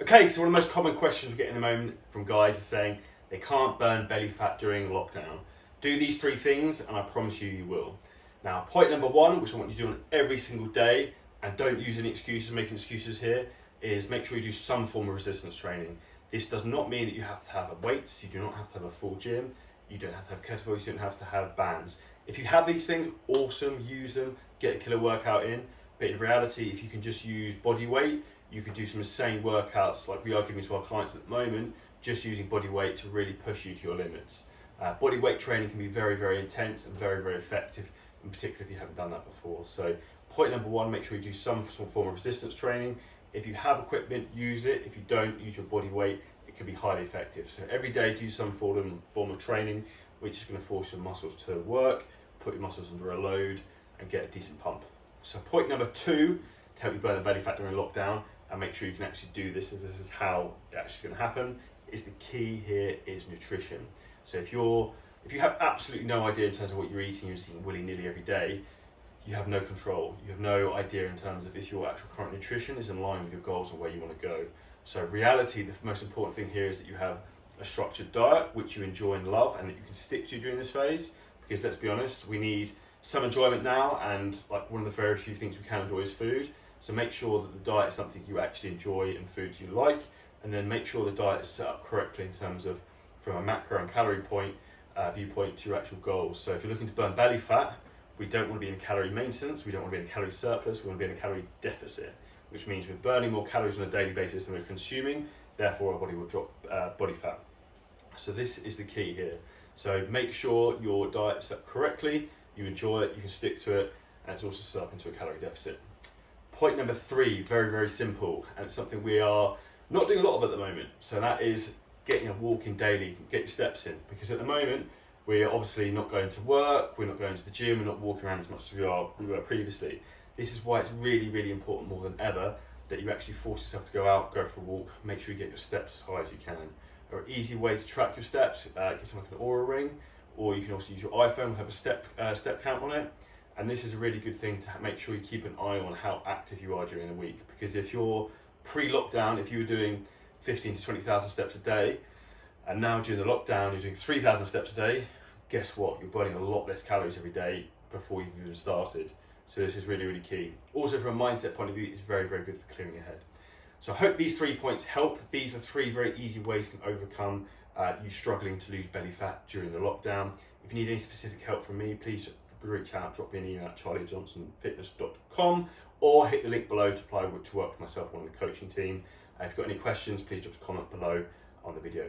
Okay, so one of the most common questions we get in the moment from guys is saying they can't burn belly fat during lockdown. Do these three things and I promise you, you will. Now, point number one, which I want you to do on every single day, and don't use any excuses, making excuses here, is make sure you do some form of resistance training. This does not mean that you have to have weights, you do not have to have a full gym, you don't have to have kettlebells, you don't have to have bands. If you have these things, awesome, use them, get a killer workout in. But in reality, if you can just use body weight, you can do some insane workouts like we are giving to our clients at the moment, just using body weight to really push you to your limits. Body weight training can be very, very intense and very, very effective, in particular if you haven't done that before. So point number one, make sure you do some form of resistance training. If you have equipment, use it. If you don't, use your body weight. It can be highly effective. So every day do some form of training, which is going to force your muscles to work, put your muscles under a load and get a decent pump. So point number two, to help you burn the belly fat during lockdown and make sure you can actually do this, as this is how it's actually going to happen, is the key here is nutrition. So if you have absolutely no idea in terms of what you're eating, you're just eating willy-nilly every day, you have no control. You have no idea in terms of if your actual current nutrition is in line with your goals and where you want to go. So reality, the most important thing here is that you have a structured diet, which you enjoy and love, and that you can stick to during this phase, because let's be honest, we need some enjoyment now, and like one of the very few things we can enjoy is food. So make sure that the diet is something you actually enjoy and foods you like, and then make sure the diet is set up correctly in terms of from a macro and calorie viewpoint to your actual goals. So if you're looking to burn belly fat, we don't want to be in calorie maintenance, we don't want to be in a calorie surplus, we want to be in a calorie deficit, which means we're burning more calories on a daily basis than we're consuming, therefore our body will drop body fat. So this is the key here. So make sure your diet is set up correctly, you enjoy it, you can stick to it, and it's also set up into a calorie deficit. Point number three, very, very simple, and it's something we are not doing a lot of at the moment. So that is getting a walk in daily, get your steps in, because at the moment, we're obviously not going to work, we're not going to the gym, we're not walking around as much as we were previously. This is why it's really, really important more than ever that you actually force yourself to go out, go for a walk, make sure you get your steps as high as you can. An easy way to track your steps, get something like an Aura ring, or you can also use your iPhone, have a step count on it. And this is a really good thing to make sure you keep an eye on how active you are during the week. Because if you're pre-lockdown, if you were doing 15 to 20,000 steps a day, and now during the lockdown you're doing 3,000 steps a day, guess what? You're burning a lot less calories every day before you've even started. So this is really, really key. Also from a mindset point of view, it's very, very good for clearing your head. So I hope these 3 points help. These are 3 very easy ways you can overcome you struggling to lose belly fat during the lockdown. If you need any specific help from me, please reach out, drop me an email at charliejohnsonfitness.com or hit the link below to apply to work with myself on the coaching team. If you've got any questions, please drop a comment below on the video.